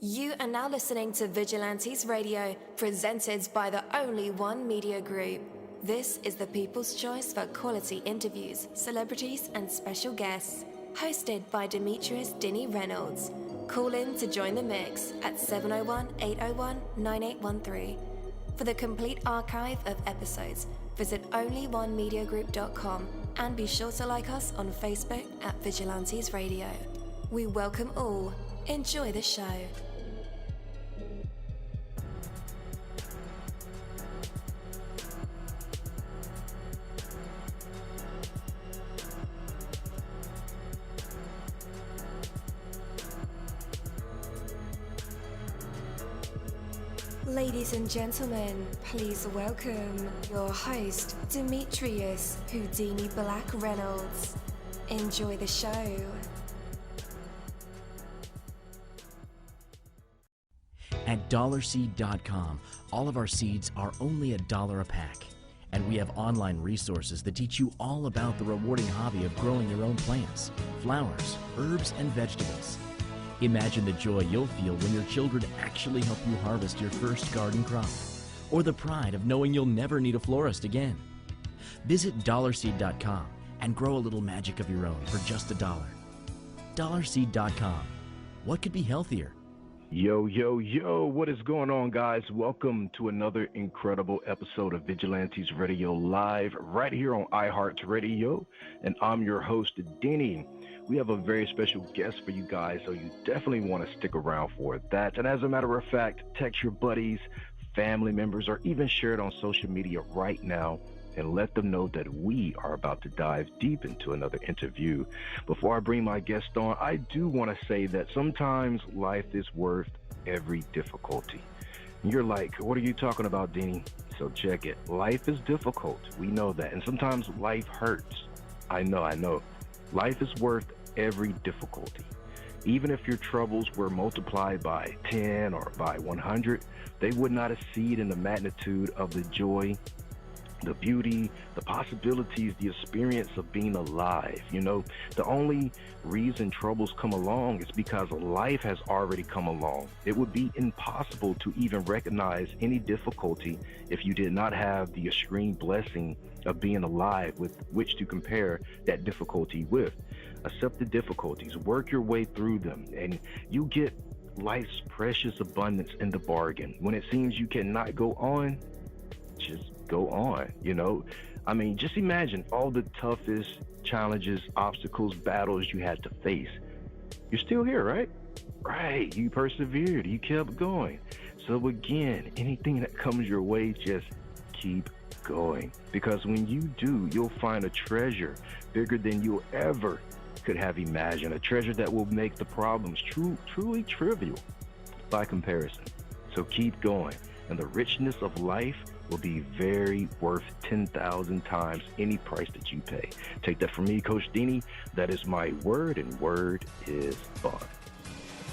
You are now listening to Vigilantes Radio, presented by the Only One Media Group. This is the people's choice for quality interviews, celebrities, and special guests. Hosted by Demetrius Dinny Reynolds. Call in to join the mix at 701-801-9813. For the complete archive of episodes, visit onlyonemediagroup.com and be sure to like us on Facebook at Vigilantes Radio. We welcome all. Enjoy the show. Ladies and gentlemen, please welcome your host, Demetrius Houdini Black Reynolds. Enjoy the show. At dollarseed.com, all of our seeds are only $1 a pack. And we have online resources that teach you all about the rewarding hobby of growing your own plants, flowers, herbs, and vegetables. Imagine the joy you'll feel when your children actually help you harvest your first garden crop, or the pride of knowing you'll never need a florist again. Visit dollarseed.com and grow a little magic of your own for just $1. Dollarseed.com. What could be healthier? Yo, yo, yo, what is going on, guys? Welcome to another incredible episode of Vigilantes Radio Live right here on iHeartRadio, and I'm your host, Denny. We have a very special guest for you guys, so you definitely want to stick around for that. And as a matter of fact, text your buddies, family members, or even share it on social media right now and let them know that we are about to dive deep into another interview. Before I bring my guest on, I do want to say that sometimes life is worth every difficulty. And you're like, what are you talking about, Denny? So check it. Life is difficult. We know that. And sometimes life hurts. I know. Life is worth every difficulty. Even if your troubles were multiplied by 10 or by 100, they would not exceed in the magnitude of the joy, the beauty, the possibilities, the experience of being alive. You know, the only reason troubles come along is because life has already come along. It would be impossible to even recognize any difficulty if you did not have the extreme blessing of being alive with which to compare that difficulty with. Accept the difficulties, work your way through them, and you get life's precious abundance in the bargain. When it seems you cannot go on, just go on, you know? I mean, just imagine all the toughest challenges, obstacles, battles you had to face. You're still here, right? Right, you persevered, you kept going. So again, anything that comes your way, just keep going. Because when you do, you'll find a treasure bigger than you'll ever could have imagined, a treasure that will make the problems truly trivial by comparison. So keep going, and the richness of life will be very worth 10,000 times any price that you pay. Take that from me, Coach Dini. That is my word, and word is bond.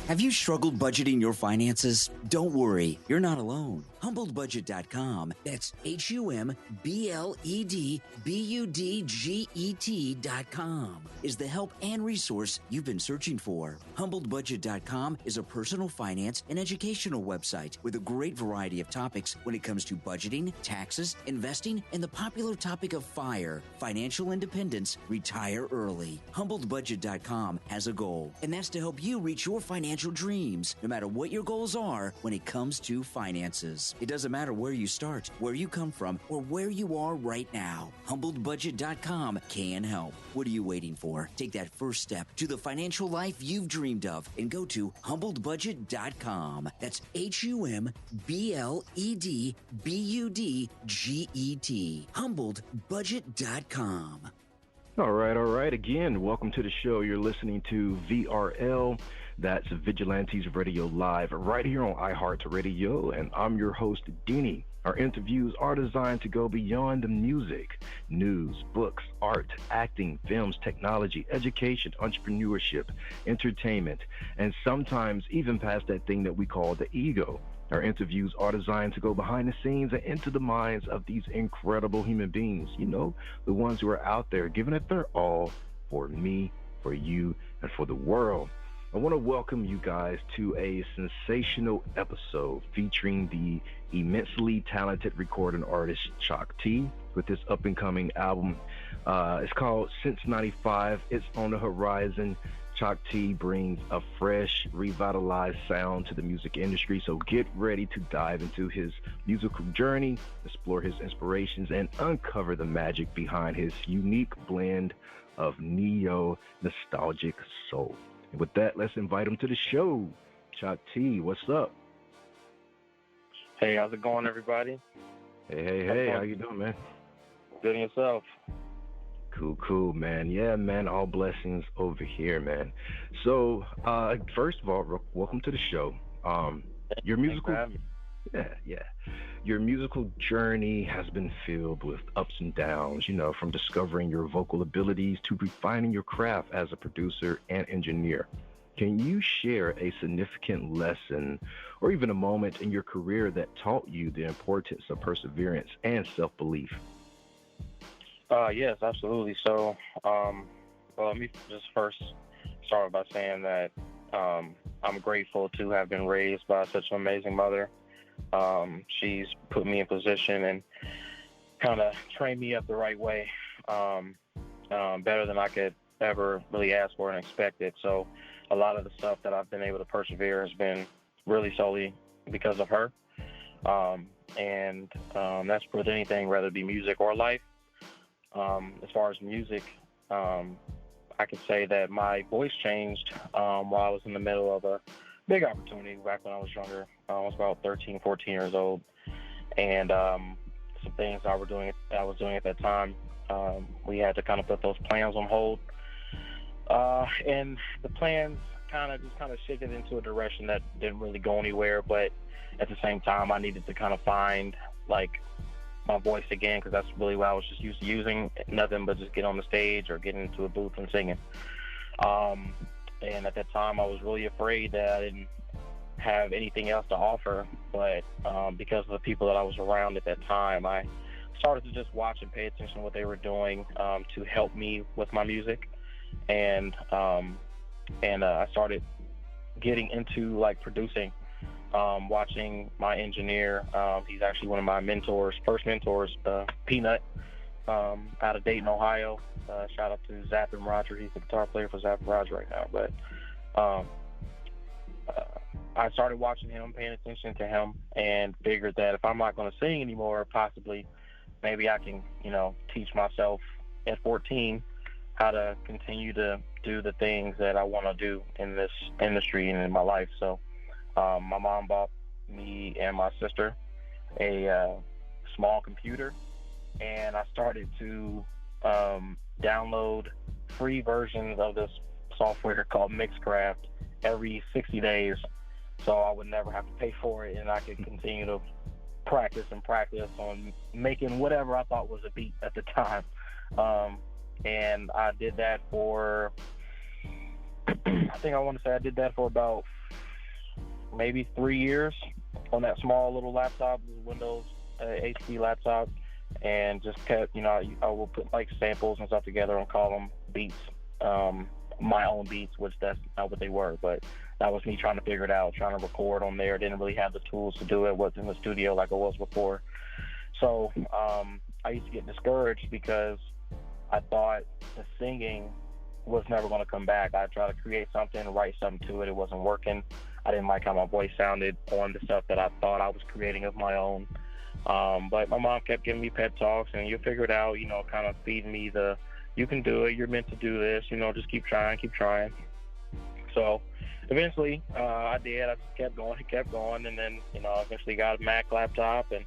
Have you struggled budgeting your finances? Don't worry, you're not alone. HumbledBudget.com, that's HumbledBudget.com, is the help and resource you've been searching for. HumbledBudget.com is a personal finance and educational website with a great variety of topics when it comes to budgeting, taxes, investing, and the popular topic of FIRE, financial independence, retire early. HumbledBudget.com has a goal, and that's to help you reach your financial dreams, no matter what your goals are when it comes to finances. It doesn't matter where you start, where you come from, or where you are right now. HumbledBudget.com can help. What are you waiting for? Take that first step to the financial life you've dreamed of and go to HumbledBudget.com. That's HumbledBudget. HumbledBudget.com. All right. Again, welcome to the show. You're listening to VRL. That's Vigilantes Radio Live right here on iHeartRadio, and I'm your host, Denny. Our interviews are designed to go beyond the music, news, books, art, acting, films, technology, education, entrepreneurship, entertainment, and sometimes even past that thing that we call the ego. Our interviews are designed to go behind the scenes and into the minds of these incredible human beings, you know, the ones who are out there giving it their all for me, for you, and for the world. I want to welcome you guys to a sensational episode featuring the immensely talented recording artist chocq-t with his up-and-coming album. It's called Since 95. It's on the horizon. chocq-t brings a fresh, revitalized sound to the music industry, so get ready to dive into his musical journey, explore his inspirations, and uncover the magic behind his unique blend of neo-nostalgic soul. And with that, let's invite him to the show. chocq-t, what's up? Hey, how's it going, everybody? Hey, how you doing, man? Good and yourself? Cool, man. Yeah, man, all blessings over here, man. So, first of all, welcome to the show. Your musical, yeah. Your musical journey has been filled with ups and downs, from discovering your vocal abilities to refining your craft as a producer and engineer. Can you share a significant lesson or even a moment in your career that taught you the importance of perseverance and self-belief? Yes, absolutely. So, let me just first start by saying that I'm grateful to have been raised by such an amazing mother. She's put me in position and kind of trained me up the right way, better than I could ever really ask for and expect it. So a lot of the stuff that I've been able to persevere has been really solely because of her. And that's with anything, whether it be music or life. As far as music, I could say that my voice changed while I was in the middle of a big opportunity back when I was younger. I was about 13, 14 years old. And some things I was doing at that time, we had to kind of put those plans on hold. And the plans kind of shifted into a direction that didn't really go anywhere. But at the same time, I needed to kind of find, my voice again, because that's really what I was just used to using. Nothing but just get on the stage or get into a booth and singing. And at that time, I was really afraid that I didn't have anything else to offer. But because of the people that I was around at that time, I started to just watch and pay attention to what they were doing to help me with my music. And I started getting into producing. Watching my engineer, he's actually one of my first mentors, Peanut, out of Dayton, Ohio. Shout out to Zap and Roger. He's the guitar player for Zap and Roger right now. But I started watching him, paying attention to him, and figured that if I'm not going to sing anymore, possibly maybe I can, teach myself at 14 how to continue to do the things that I want to do in this industry and in my life. So my mom bought me and my sister a small computer, and I started to download free versions of this software called Mixcraft every 60 days, so I would never have to pay for it, and I could continue to practice on making whatever I thought was a beat at the time. And I did that for, I did that for about maybe 3 years on that small little laptop, Windows HP laptop, and just kept, I will put samples and stuff together and call them beats, my own beats, which that's not what they were, but that was me trying to figure it out, trying to record on there. Didn't really have the tools to do it, wasn't in the studio like I was before. So I used to get discouraged because I thought the singing was never going to come back. I tried to create something, write something to it. It wasn't working. I didn't like how my voice sounded on the stuff that I thought I was creating of my own. But my mom kept giving me pep talks, and you figure it out, kind of feeding me you can do it, you're meant to do this, just keep trying. So eventually I did. I just kept going, and then, eventually got a Mac laptop and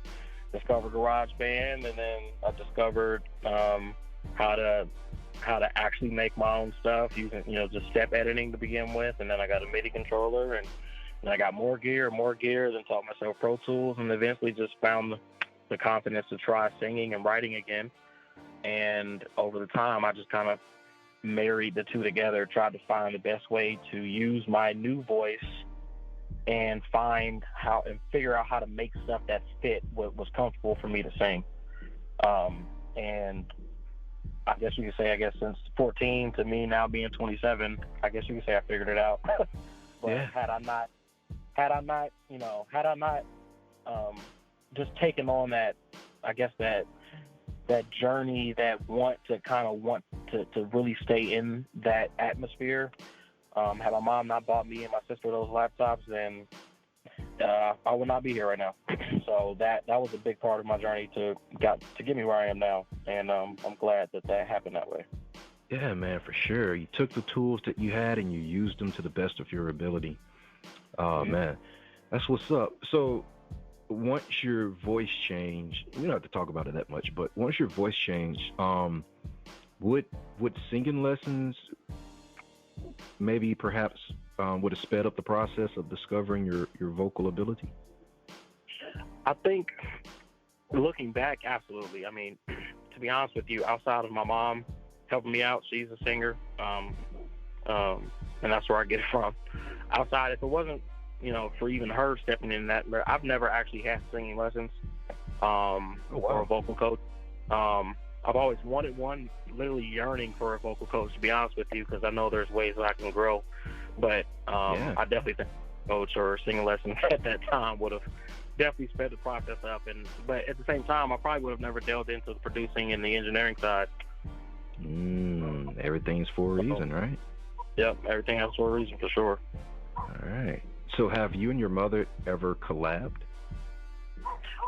discovered GarageBand, and then I discovered how to actually make my own stuff using, just step editing to begin with, and then I got a MIDI controller, and I got more gear, then taught myself Pro Tools, and eventually just found the confidence to try singing and writing again. And over the time, I just kind of married the two together, tried to find the best way to use my new voice and figure out how to make stuff that fit what was comfortable for me to sing. And I guess you could say, since 14 to me now being 27, I guess you could say I figured it out. But Yeah. had I not, just taken on that, I guess that journey, that want to really stay in that atmosphere. Had my mom not bought me and my sister those laptops, then I would not be here right now. So that was a big part of my journey to get me where I am now, and I'm glad that happened that way. Yeah, man, for sure. You took the tools that you had and you used them to the best of your ability. Oh, man, that's what's up. So once your voice changed, we don't have to talk about it that much, but once your voice changed, would singing lessons maybe perhaps would have sped up the process of discovering your vocal ability? I think looking back, absolutely. I mean, to be honest with you, outside of my mom helping me out, she's a singer, and that's where I get it from. Outside, if it wasn't, for even her stepping in that, I've never actually had singing lessons or a vocal coach. I've always wanted one, literally yearning for a vocal coach, to be honest with you, because I know there's ways that I can grow. But I definitely think a coach or a singing lesson at that time would have definitely sped the process up. But at the same time, I probably would have never delved into the producing and the engineering side. Everything's for a reason, right? Yep, everything has for a reason, for sure. All right. So have you and your mother ever collabed?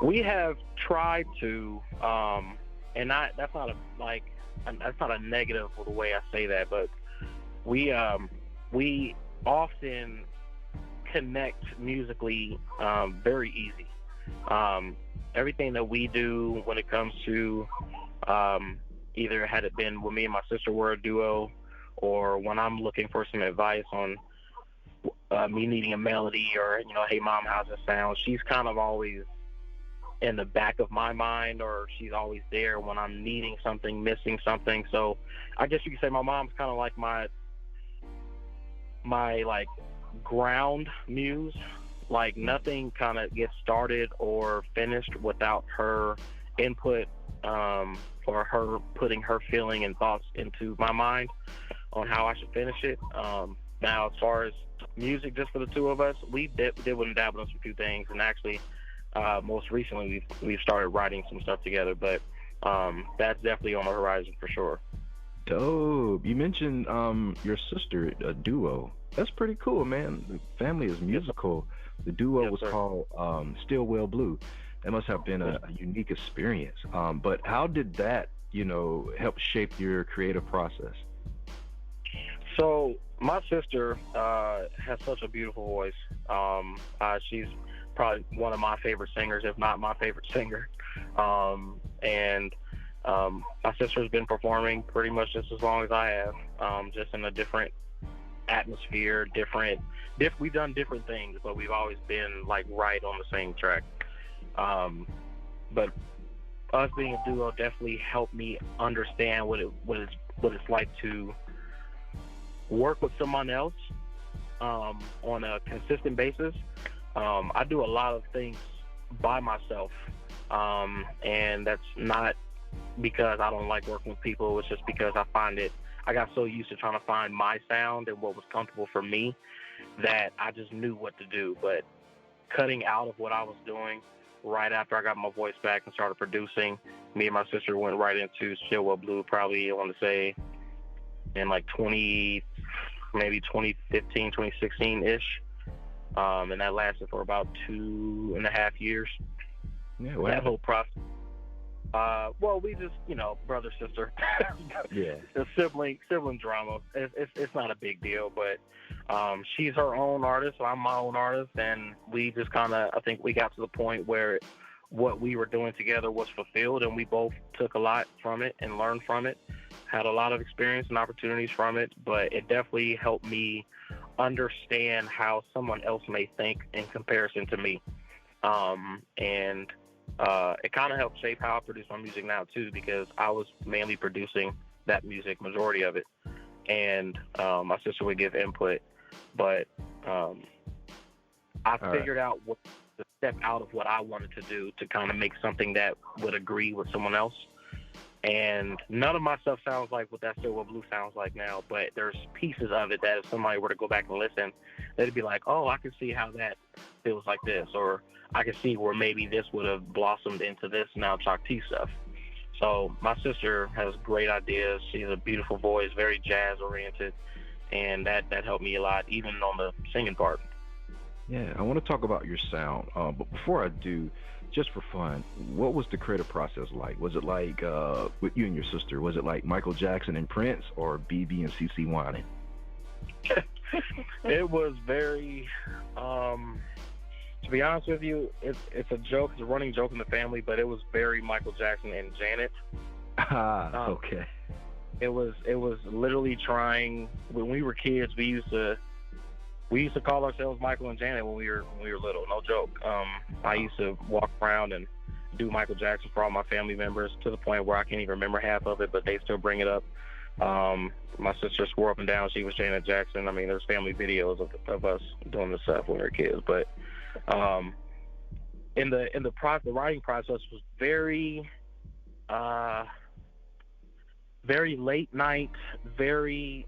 We have tried to, and that's not a negative for the way I say that, but we often connect musically very easy. Everything that we do when it comes to either had it been when me and my sister were a duo, or when I'm looking for some advice on me needing a melody, or hey mom, how's it sound, she's kind of always in the back of my mind, or she's always there when I'm needing something, missing something. So I guess you could say my mom's kind of like my like ground muse. Like nothing kind of gets started or finished without her input, or her putting her feeling and thoughts into my mind on how I should finish it. Now, as far as music, just for the two of us, we did dabble in some few things, and actually, most recently we've started writing some stuff together. But that's definitely on the horizon for sure. Dope. You mentioned your sister, a duo. That's pretty cool, man. The family is musical. The duo was called Stillwell Blue. That must have been a unique experience. But how did that, help shape your creative process? So my sister has such a beautiful voice. She's probably one of my favorite singers, if not my favorite singer. And my sister's been performing pretty much just as long as I have, just in a different atmosphere, we've done different things, but we've always been like right on the same track. But us being a duo definitely helped me understand what it's like to work with someone else on a consistent basis. I do a lot of things by myself, and that's not because I don't like working with people. It's just because I got so used to trying to find my sound and what was comfortable for me that I just knew what to do. But cutting out of what I was doing right after I got my voice back and started producing, me and my sister went right into Stillwell Blue, probably, I want to say, in like 2015, 2016-ish. And that lasted for about 2.5 years. Yeah, that whole process. Well, we just, brother, sister. Yeah. The sibling drama. It's not a big deal, but she's her own artist, so I'm my own artist, and we just I think we got to the point where what we were doing together was fulfilled, and we both took a lot from it and learned from it, had a lot of experience and opportunities from it, but it definitely helped me understand how someone else may think in comparison to me. And it kind of helped shape how I produce my music now too, because I was mainly producing that music, majority of it, and my sister would give input, but I figured out what to step out of what I wanted to do to kind of make something that would agree with someone else. And none of my stuff sounds like what That Still What Blue sounds like now, but there's pieces of it that if somebody were to go back and listen, they'd be like, oh, I can see how that feels like this, or I can see where maybe this would have blossomed into this now chocq-t stuff. So my sister has great ideas. She's a beautiful voice, very jazz-oriented, and that helped me a lot, even on the singing part. Yeah, I want to talk about your sound, but before I do, just for fun, what was the creative process like? Was it like with you and your sister? Was it like Michael Jackson and Prince, or BB and CC Winans? It was very, to be honest with you, it's a joke, it's a running joke in the family, but it was very Michael Jackson and Janet. Okay. It was literally trying. When we were kids, we used to call ourselves Michael and Janet when we were little. No joke. I used to walk around and do Michael Jackson for all my family members, to the point where I can't even remember half of it, but they still bring it up. My sister swore up and down she was Janet Jackson. I mean, there's family videos of us doing this stuff when we were kids. But in the writing process was very very late night, very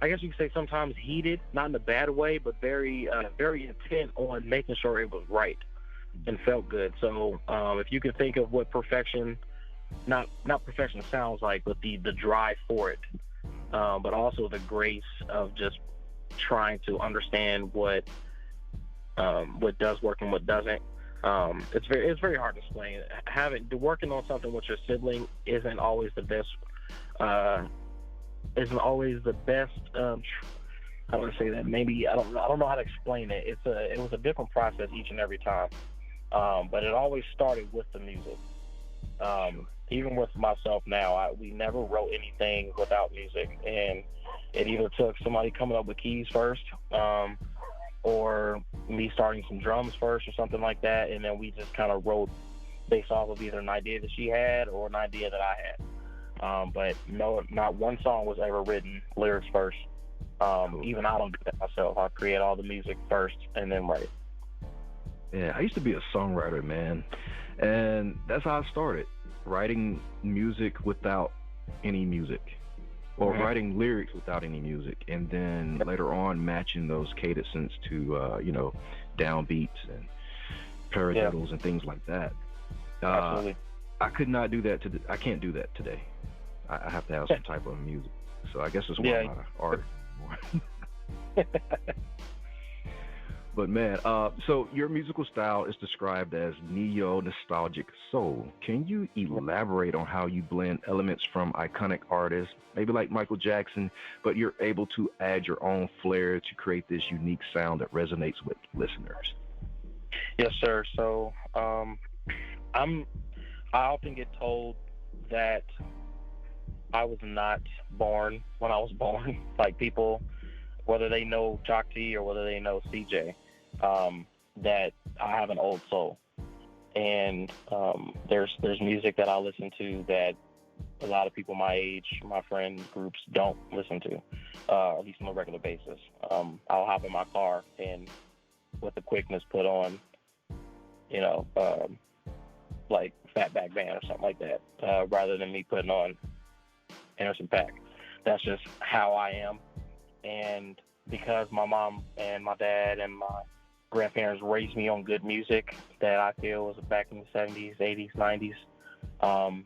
I guess you could say sometimes heated, not in a bad way, but very intent on making sure it was right and felt good. So if you can think of what perfection, not perfection sounds like, but the drive for it, but also the grace of just trying to understand what does work and what doesn't. It's very hard to explain. Working on something with your sibling isn't always the best. Isn't always the best. How do I say that? Maybe I don't know how to explain it. It was a different process each and every time, but it always started with the music. Even with myself now, we never wrote anything without music, and it either took somebody coming up with keys first, or me starting some drums first, or something like that, and then we just kind of wrote based off of either an idea that she had or an idea that I had. But no, not one song was ever written lyrics first. Even I don't do that myself. I create all the music first and then write. Yeah, I used to be a songwriter, man, and that's how I started, writing music without any music, or writing lyrics without any music, and then later on matching those cadences to downbeats and paradiddles and things like that. Absolutely. I could not do that I can't do that today. I have to have some type of music. So I guess that's why I'm not an artist. But man, so your musical style is described as neo-nostalgic soul. Can you elaborate on how you blend elements from iconic artists, maybe like Michael Jackson, but you're able to add your own flair to create this unique sound that resonates with listeners? Yes, sir. So I often get told that I was not born when I was born. Like, people, whether they know chocq-t or whether they know CJ, that I have an old soul. And there's music that I listen to that a lot of people my age, my friend groups, don't listen to, at least on a regular basis. I'll hop in my car and with the quickness put on, like Fatback Band or something like that, rather than me putting on Anderson .Paak. That's just how I am. And because my mom and my dad and my grandparents raised me on good music that I feel was back in the 70s, 80s, 90s,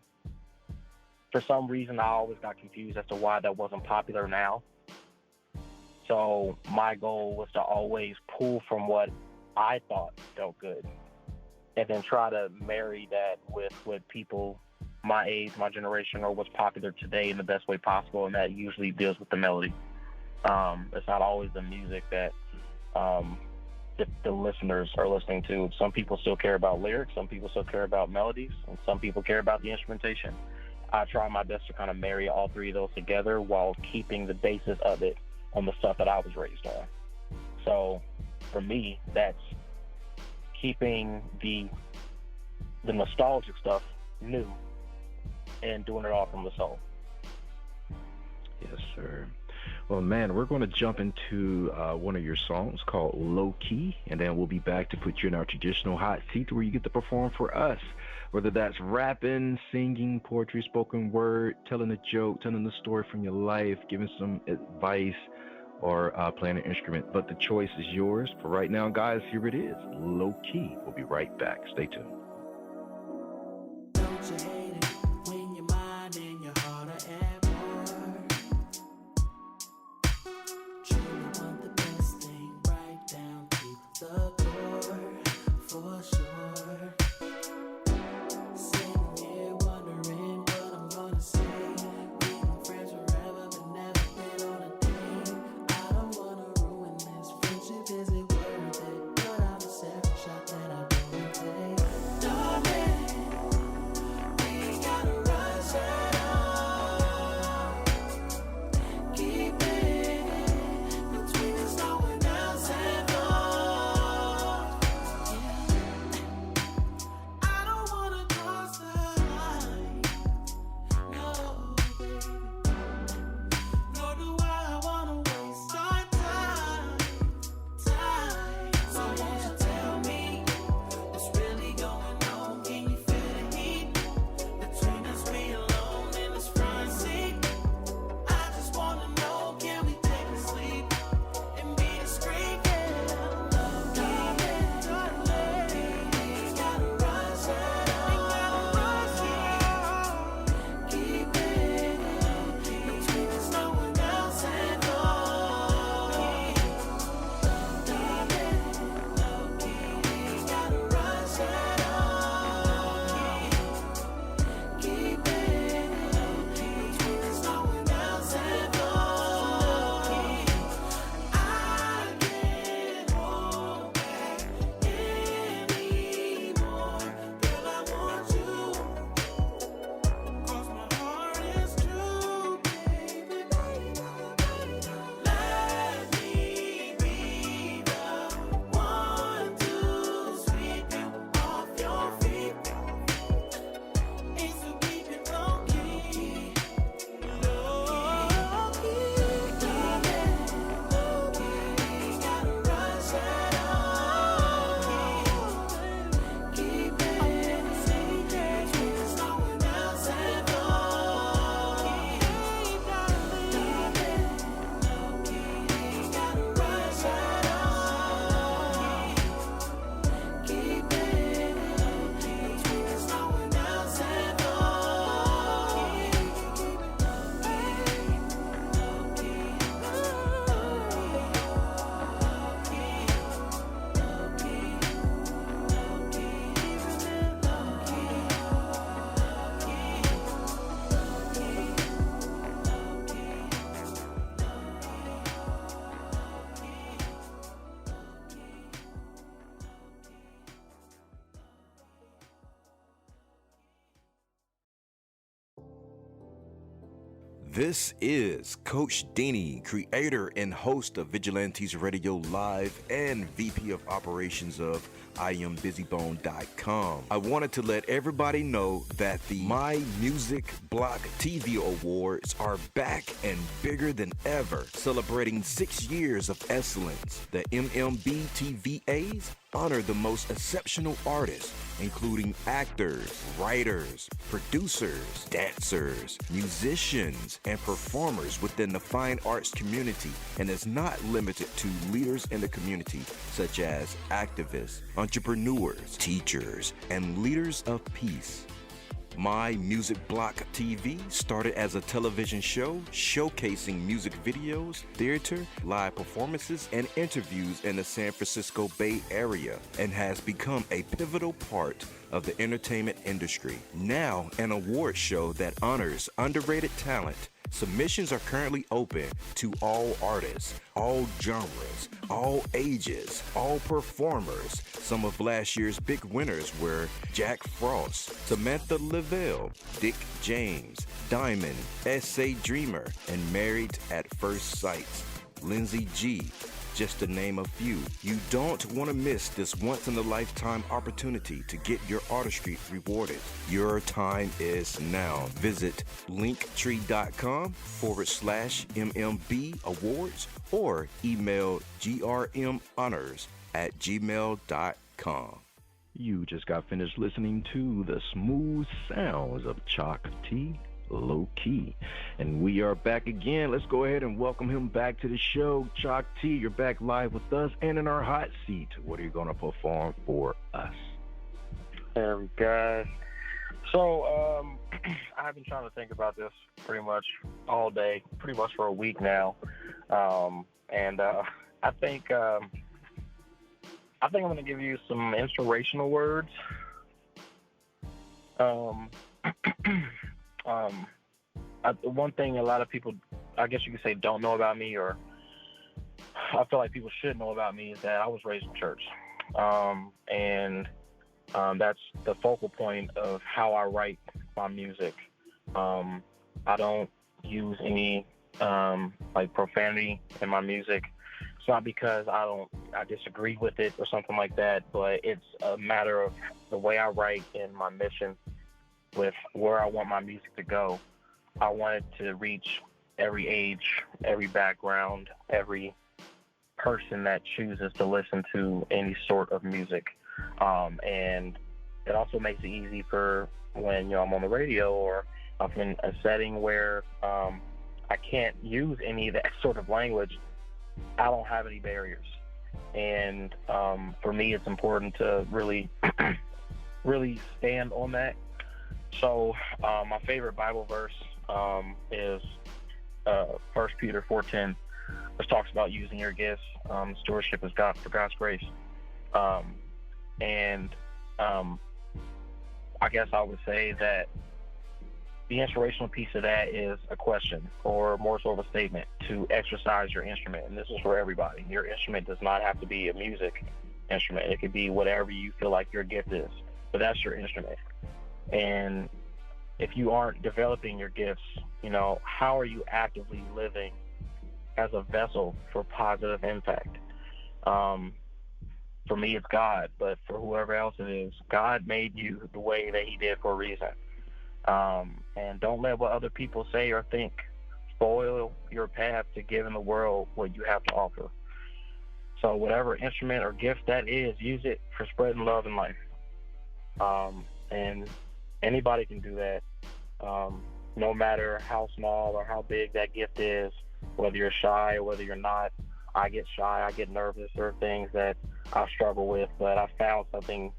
for some reason I always got confused as to why that wasn't popular now. So my goal was to always pull from what I thought felt good, and then try to marry that with what people my age, my generation, or what's popular today in the best way possible, and that usually deals with the melody. It's not always the music that the listeners are listening to. Some people still care about lyrics, some people still care about melodies, and some people care about the instrumentation. I try my best to kind of marry all three of those together while keeping the basis of it on the stuff that I was raised on. So for me, that's keeping the nostalgic stuff new and doing it all from the soul. Yes, sir. Well, man, we're going to jump into one of your songs called Low Key, and then we'll be back to put you in our traditional hot seat where you get to perform for us. Whether that's rapping, singing, poetry, spoken word, telling a joke, telling a story from your life, giving some advice, or playing an instrument. But the choice is yours. For right now, guys, here it is, Low Key. We'll be right back. Stay tuned. Don't you hate it when your mind and your heart are at war? Truly want the best thing right down to the core, for sure. Sitting here wondering what I'm gonna say. We've been friends forever, but never been on a date. I don't wanna ruin this friendship, is it worth it? But I'm a second shot that I don't take. Darling, we gotta rush it on. Keep it between us, no one else involved. I don't wanna cross the line, no, baby. Nor do I wanna waste our time. So won't you tell me what's really going on? Can you feel the heat between us? We alone in this front seat. I just wanna know, can we take a sleep and be discreet? Yeah, love me, we gotta rush it on. Keep it between us, no one else involved. We gotta rush it on. Keep it between us, no one else involved. I can't hold back anymore. Girl, I want you, 'cause my heart is true, baby. Let me be the one to sweep you off your feet. And so keep it low key, low key, darling. We gotta rush it on. Keep it secret between us, no one else involved. Darling, we gotta rush it on. Keep it between us, no one else This is Coach Denny, creator and host of Vigilantes Radio Live and VP of Operations of IamBusyBone.com. I wanted to let everybody know that the My Music Block TV Awards are back and bigger than ever, celebrating 6 years of excellence. The MMBTVAs honor the most exceptional artists, including actors, writers, producers, dancers, musicians, and performers within the fine arts community, and is not limited to leaders in the community such as activists, entrepreneurs, teachers, and leaders of peace. My Music Block TV started as a television show showcasing music videos, theater, live performances, and interviews in the San Francisco Bay Area, and has become a pivotal part of the entertainment industry. Now, an award show that honors underrated talent. Submissions are currently open to all artists, all genres, all ages, all performers. Some of last year's big winners were Jack Frost, Samantha Lavelle, Dick James, Diamond, S.A. Dreamer, and Married at First Sight, Lindsay G, just to name a few. You don't want to miss this once-in-a-lifetime opportunity to get your artistry rewarded. Your time is now. Visit linktree.com/MMB Awards or email grmhonors@gmail.com. You just got finished listening to the smooth sounds of chocq-t, Low Key. And we are back again. Let's go ahead and welcome him back to the show. chocq-t, you're back live with us and in our hot seat. What are you going to perform for us? Hey, guys. So, I've been trying to think about this pretty much all day, pretty much for a week now. I think I'm going to give you some inspirational words. One thing a lot of people, I guess you could say, don't know about me, or I feel like people should know about me, is that I was raised in church. That's the focal point of how I write my music. I don't use any profanity in my music. It's not because I disagree with it or something like that, but it's a matter of the way I write and my mission with where I want my music to go. I want it to reach every age, every background, every person that chooses to listen to any sort of music. And it also makes it easy for when I'm on the radio or I'm in a setting where I can't use any of that sort of language. I don't have any barriers. And for me, it's important to really, really stand on that. So my favorite Bible verse is 1 Peter 4:10, which talks about using your gifts. Stewardship is God for God's grace. I guess I would say that the inspirational piece of that is a question, or more so of a statement, to exercise your instrument. And this is for everybody. Your instrument does not have to be a music instrument. It could be whatever you feel like your gift is, but that's your instrument. And if you aren't developing your gifts, how are you actively living as a vessel for positive impact? For me, it's God, but for whoever else it is, God made you the way that he did for a reason. And don't let what other people say or think spoil your path to giving the world what you have to offer. So whatever instrument or gift that is, use it for spreading love in life. And anybody can do that, no matter how small or how big that gift is, whether you're shy or whether you're not. I get shy, I get nervous. There are things that I struggle with, but I found something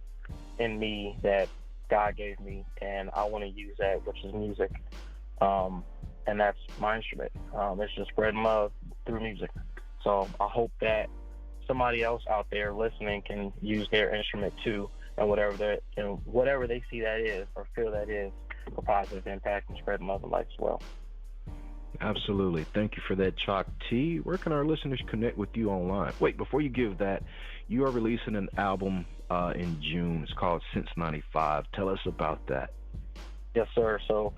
in me that God gave me, and I want to use that, which is music. And that's my instrument. It's just spreading love through music. So I hope that somebody else out there listening can use their instrument too, and whatever they see that is or feel that is, for positive impact and spreading love and life as well. Absolutely. Thank you for that, chocq-t. Where can our listeners connect with you online? Wait, before you give that, you are releasing an album in June. It's called Since 95. Tell us about that. Yes, sir. So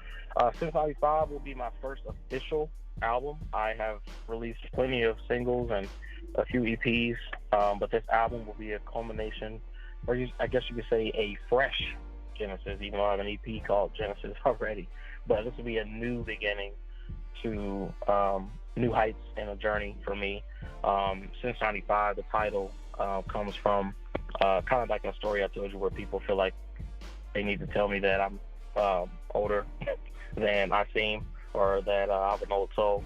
Since 95 will be my first official album. I have released plenty of singles and a few EPs, but this album will be a culmination, or I guess you could say a fresh Genesis, even though I have an EP called Genesis already. But this will be a new beginning to new heights and a journey for me. Since 95, the title comes from kind of like a story I told you, where people feel like they need to tell me that I'm older than I seem, or that I have an old soul.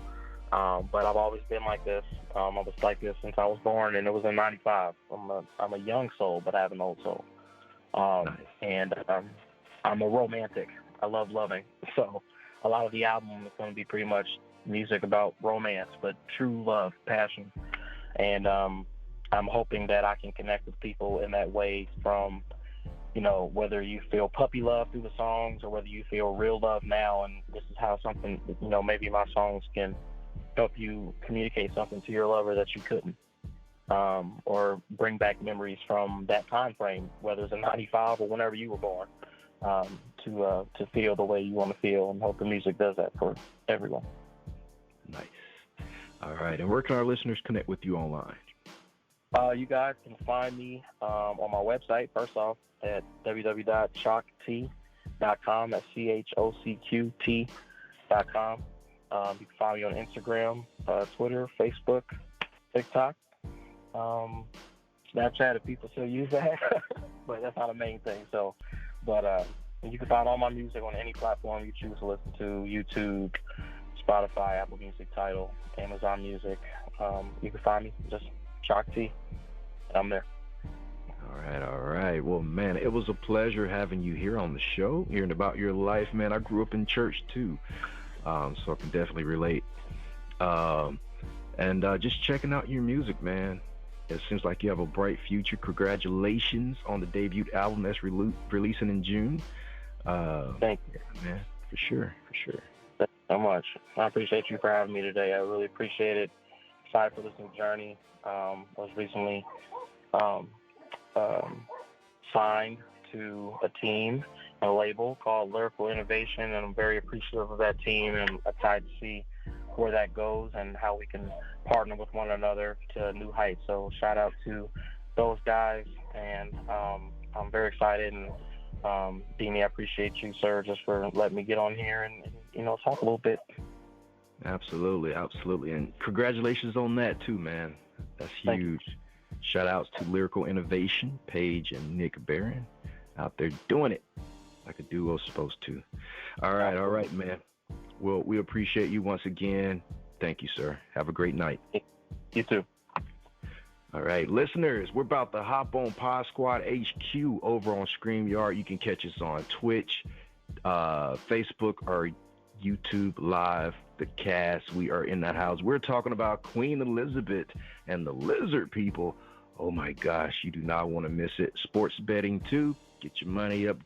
But I've always been like this. I was like this since I was born, and it was in 95. I'm a young soul, but I have an old soul. Nice. And I'm a romantic. I love loving. So a lot of the album is going to be pretty much music about romance, but true love, passion. And I'm hoping that I can connect with people in that way, from, whether you feel puppy love through the songs or whether you feel real love now. And this is how something, maybe my songs can help you communicate something to your lover that you couldn't, or bring back memories from that time frame, whether it's in 95 or whenever you were born, to feel the way you want to feel, and hope the music does that for everyone. Nice. All right. And where can our listeners connect with you online? You guys can find me on my website, first off, at www.chocq-t.com. That's chocq-t.com. You can find me on Instagram, Twitter, Facebook, TikTok, Snapchat if people still use that, but that's not the main thing. So, but you can find all my music on any platform you choose to listen to: YouTube, Spotify, Apple Music, Tidal, Amazon Music. You can find me just chocq-t. I'm there. All right. Well, man, it was a pleasure having you here on the show, hearing about your life, man. I grew up in church too, so I can definitely relate. And just checking out your music, man. It seems like you have a bright future. Congratulations on the debut album that's releasing in June. Thank you, man. For sure. Thank you so much. I appreciate you for having me today. I really appreciate it. Excited for this new journey. I was recently signed to a team, a label called Lyrical Innovation, and I'm very appreciative of that team, and I'm excited to see where that goes and how we can partner with one another to new heights. So shout out to those guys, and I'm very excited. And Deanie, I appreciate you, sir, just for letting me get on here and talk a little bit. Absolutely, and congratulations on that too, man. That's huge. Shout outs to Lyrical Innovation, Paige and Nick Barron, out there doing it like a duo's supposed to. All right, man. Well, we appreciate you once again. Thank you, sir. Have a great night. You too. All right, listeners, we're about to hop on Pod Squad HQ over on StreamYard. You can catch us on Twitch, Facebook, or YouTube Live. The cast, we are in that house. We're talking about Queen Elizabeth and the Lizard People. Oh my gosh, you do not want to miss it. Sports betting too. Get your money up.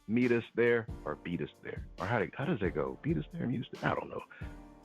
Meet us there or beat us there. Or how does that go? Beat us there, meet us there? I don't know.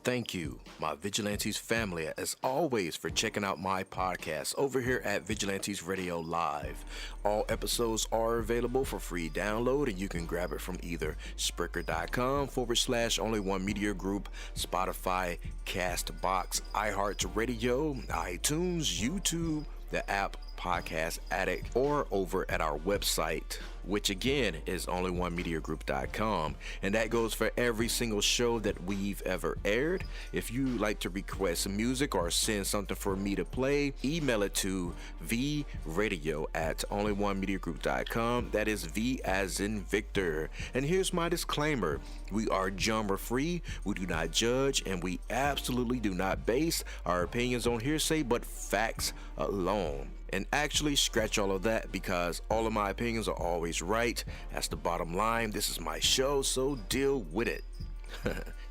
Thank you, my Vigilantes family, as always, for checking out my podcast over here at Vigilantes Radio Live. All episodes are available for free download, and you can grab it from either Spreaker.com/Only One Media Group, Spotify, Castbox, iHeartRadio, iTunes, YouTube, the app Podcast Addict, or over at our website, which again is onlyonemediagroup.com, and that goes for every single show that we've ever aired. If you like to request music or send something for me to play, email it to vradio@onlyonemediagroup.com. That is V as in Victor. And here's my disclaimer: we are genre free, we do not judge, and we absolutely do not base our opinions on hearsay but facts alone. And actually, scratch all of that, because all of my opinions are always right. That's the bottom line. This is my show, so deal with it.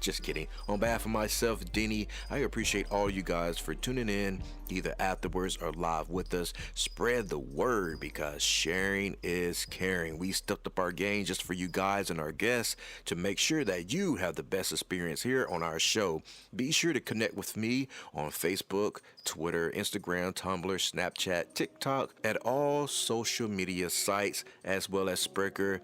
Just kidding. On behalf of myself, Deanie, I appreciate all you guys for tuning in, either afterwards or live with us. Spread the word, because sharing is caring. We stepped up our game just for you guys and our guests to make sure that you have the best experience here on our show. Be sure to connect with me on Facebook, Twitter, Instagram, Tumblr, Snapchat, TikTok, at all social media sites, as well as Spreaker,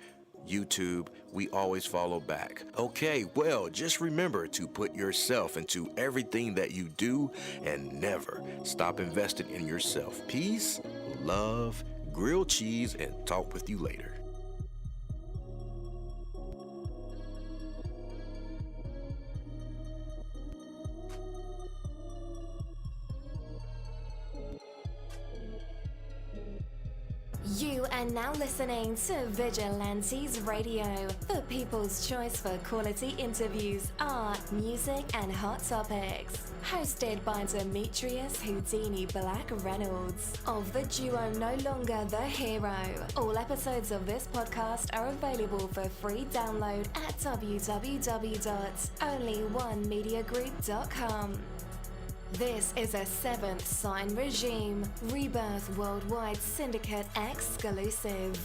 YouTube. We always follow back. Okay, well, just remember to put yourself into everything that you do and never stop investing in yourself. Peace, love, grilled cheese, and talk with you later. You are now listening to Vigilantes Radio, the people's choice for quality interviews, art, music, and hot topics. Hosted by Demetrius Houdini Black Reynolds of the duo No Longer the Hero. All episodes of this podcast are available for free download at www.onlyonemediagroup.com. This is a Seventh Sign Regime Rebirth Worldwide Syndicate exclusive.